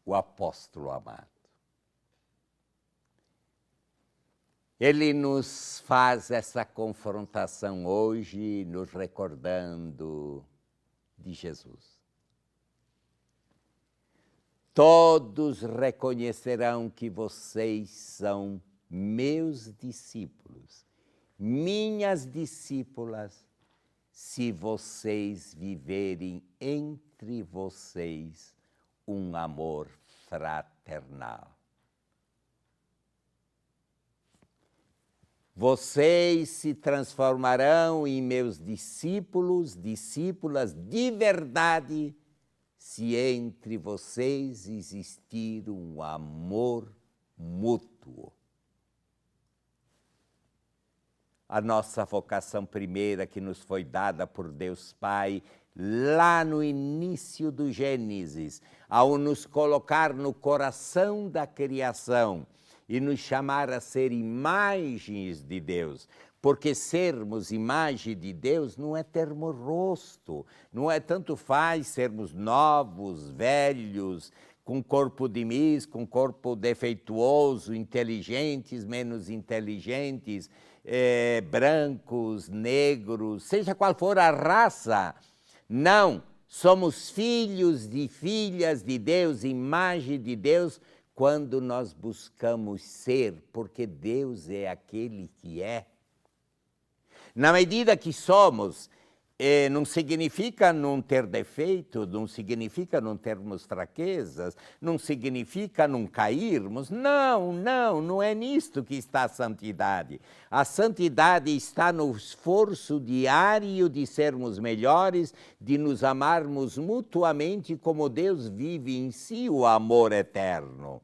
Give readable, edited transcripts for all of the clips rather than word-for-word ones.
o apóstolo amado. Ele nos faz essa confrontação hoje, nos recordando de Jesus. Todos reconhecerão que vocês são meus discípulos, minhas discípulas, se vocês viverem entre vocês um amor fraternal. Vocês se transformarão em meus discípulos, discípulas de verdade, se entre vocês existir um amor mútuo. A nossa vocação primeira que nos foi dada por Deus Pai, lá no início do Gênesis, ao nos colocar no coração da criação e nos chamar a ser imagens de Deus, porque sermos imagem de Deus não é termos rosto, não é tanto faz sermos novos, velhos, com corpo de mis, com corpo defeituoso, inteligentes, menos inteligentes, brancos, negros, seja qual for a raça. Não, somos filhos e filhas de Deus, imagem de Deus, quando nós buscamos ser, porque Deus é aquele que é. Na medida que somos, não significa não ter defeito, não significa não termos fraquezas, não significa não cairmos. Não é nisto que está a santidade. A santidade está no esforço diário de sermos melhores, de nos amarmos mutuamente como Deus vive em si o amor eterno.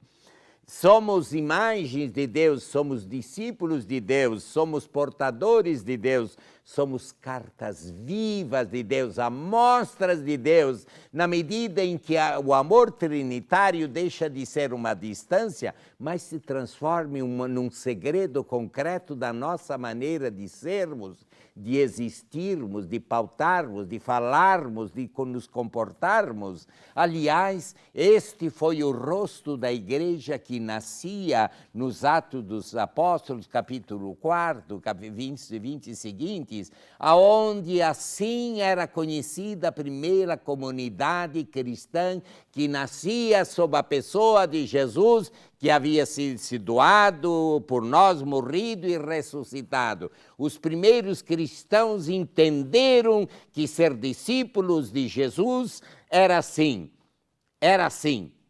Somos imagens de Deus, somos discípulos de Deus, somos portadores de Deus, somos cartas vivas de Deus, amostras de Deus, na medida em que o amor trinitário deixa de ser uma distância, mas se transforma num segredo concreto da nossa maneira de sermos, de existirmos, de pautarmos, de falarmos, de nos comportarmos. Aliás, este foi o rosto da igreja que nascia nos Atos dos Apóstolos, capítulo 4, 20 seguintes, aonde assim era conhecida a primeira comunidade cristã que nascia sob a pessoa de Jesus, que havia se doado por nós, morrido e ressuscitado. Os primeiros cristãos entenderam que ser discípulos de Jesus era assim,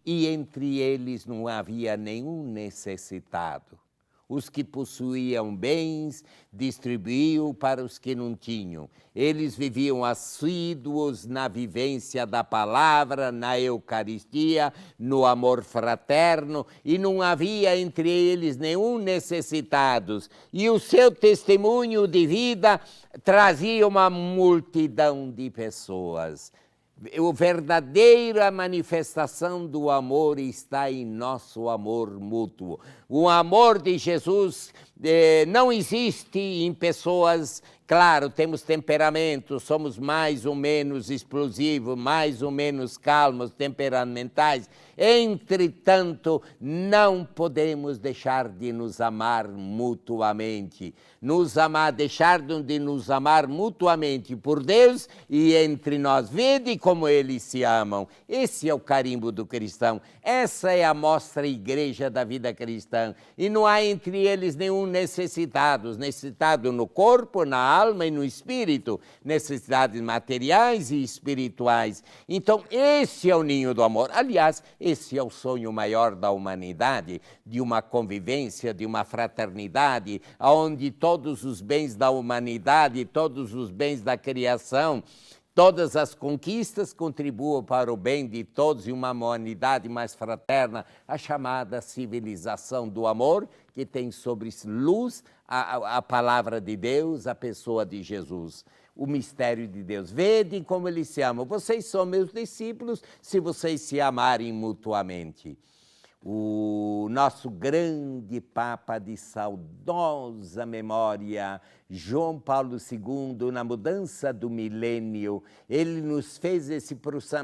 e entre eles não havia nenhum necessitado. Os que possuíam bens distribuíam para os que não tinham. Eles viviam assíduos na vivência da palavra, na Eucaristia, no amor fraterno, e não havia entre eles nenhum necessitado. E o seu testemunho de vida trazia uma multidão de pessoas. A verdadeira manifestação do amor está em nosso amor mútuo. O amor de Jesus não existe em pessoas. Claro, temos temperamentos, somos mais ou menos explosivos, mais ou menos calmos, temperamentais. Entretanto, não podemos deixar de nos amar mutuamente. Deixar de nos amar mutuamente por Deus e entre nós. Vede como eles se amam. Esse é o carimbo do cristão. Essa é a mostra igreja da vida cristã. E não há entre eles nenhum necessitado no corpo, na alma e no espírito, necessidades materiais e espirituais. Então, esse é o ninho do amor. Aliás, esse é o sonho maior da humanidade, de uma convivência, de uma fraternidade, onde todos os bens da humanidade, todos os bens da criação, todas as conquistas contribuam para o bem de todos e uma humanidade mais fraterna, a chamada civilização do amor, que tem sobre luz a palavra de Deus, a pessoa de Jesus, o mistério de Deus. Vede como eles se amam. Vocês são meus discípulos se vocês se amarem mutuamente. o nosso grande Papa de saudosa memória, João Paulo II, na mudança do milênio, ele nos fez esse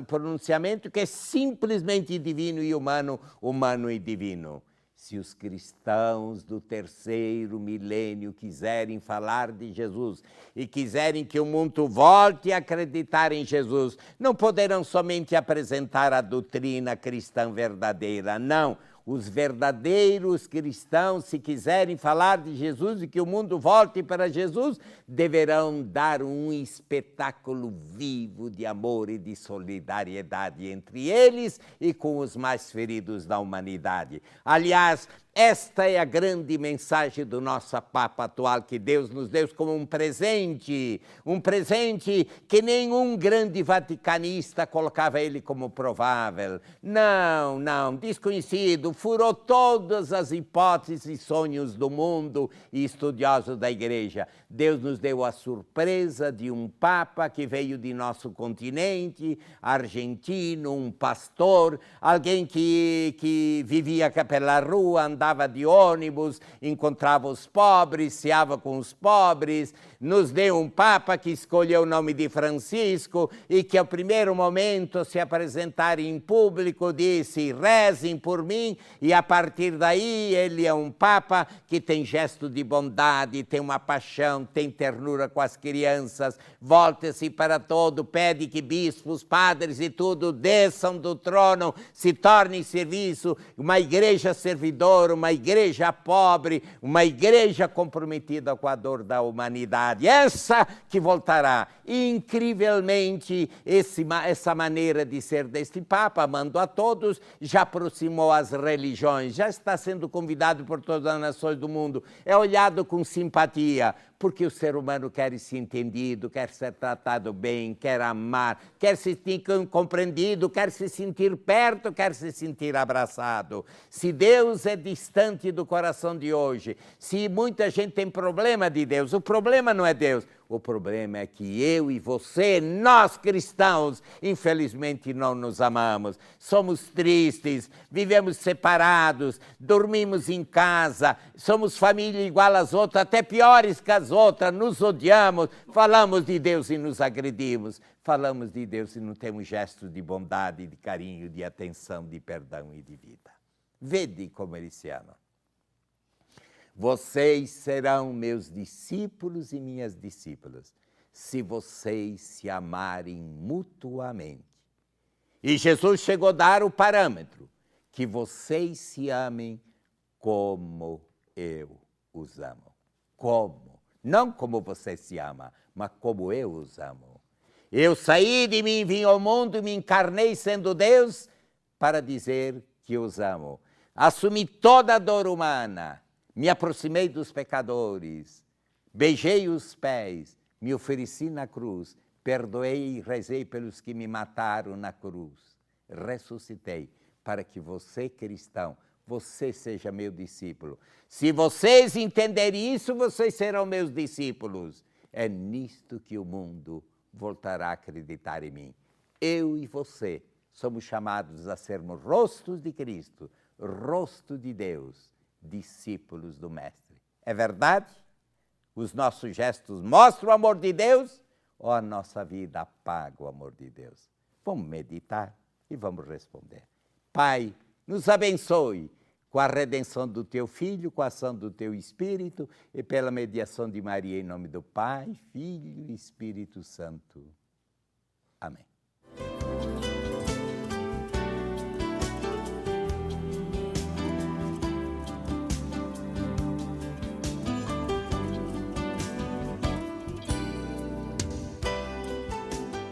pronunciamento que é simplesmente divino e humano, humano e divino. Se os cristãos do terceiro milênio quiserem falar de Jesus e quiserem que o mundo volte a acreditar em Jesus, não poderão somente apresentar a doutrina cristã verdadeira, não. Os verdadeiros cristãos, se quiserem falar de Jesus e que o mundo volte para Jesus, deverão dar um espetáculo vivo de amor e de solidariedade entre eles e com os mais feridos da humanidade. Aliás, esta é a grande mensagem do nosso Papa atual, que Deus nos deu como um presente que nenhum grande vaticanista colocava ele como provável. Não, desconhecido, furou todas as hipóteses e sonhos do mundo e estudiosos da Igreja. Deus nos deu a surpresa de um Papa que veio de nosso continente, argentino, um pastor, alguém que vivia pela rua, andava de ônibus, encontrava os pobres, ceava com os pobres, nos deu um Papa que escolheu o nome de Francisco e que ao primeiro momento se apresentar em público disse: rezem por mim, e a partir daí ele é um Papa que tem gesto de bondade, tem uma paixão, tem ternura com as crianças, volta-se para todo, pede que bispos, padres e tudo desçam do trono, se tornem serviço, uma igreja servidora, uma igreja pobre, uma igreja comprometida com a dor da humanidade. Essa que voltará. Incrivelmente, essa maneira de ser deste Papa, amando a todos, já aproximou as religiões, já está sendo convidado por todas as nações do mundo, é olhado com simpatia, porque o ser humano quer ser entendido, quer ser tratado bem, quer amar, quer se sentir compreendido, quer se sentir perto, quer se sentir abraçado. Se Deus é distante do coração de hoje, se muita gente tem problema de Deus, o problema não é Deus. O problema é que eu e você, nós cristãos, infelizmente não nos amamos. Somos tristes, vivemos separados, dormimos em casa, somos família igual às outras, até piores que as outras, nos odiamos, falamos de Deus e nos agredimos. Falamos de Deus e não temos gestos de bondade, de carinho, de atenção, de perdão e de vida. Vede como ele se ama. Vocês serão meus discípulos e minhas discípulas, se vocês se amarem mutuamente. E Jesus chegou a dar o parâmetro, que vocês se amem como eu os amo. Como? Não como você se ama, mas como eu os amo. Eu saí de mim, vim ao mundo e me encarnei sendo Deus para dizer que os amo. Assumi toda a dor humana. Me aproximei dos pecadores, beijei os pés, me ofereci na cruz, perdoei e rezei pelos que me mataram na cruz. Ressuscitei para que você, cristão, você seja meu discípulo. Se vocês entenderem isso, vocês serão meus discípulos. É nisto que o mundo voltará a acreditar em mim. Eu e você somos chamados a sermos rostos de Cristo, rosto de Deus, discípulos do Mestre. É verdade? Os nossos gestos mostram o amor de Deus ou a nossa vida apaga o amor de Deus? Vamos meditar e vamos responder. Pai, nos abençoe com a redenção do Teu Filho, com a ação do Teu Espírito e pela mediação de Maria, em nome do Pai, Filho e Espírito Santo. Amém.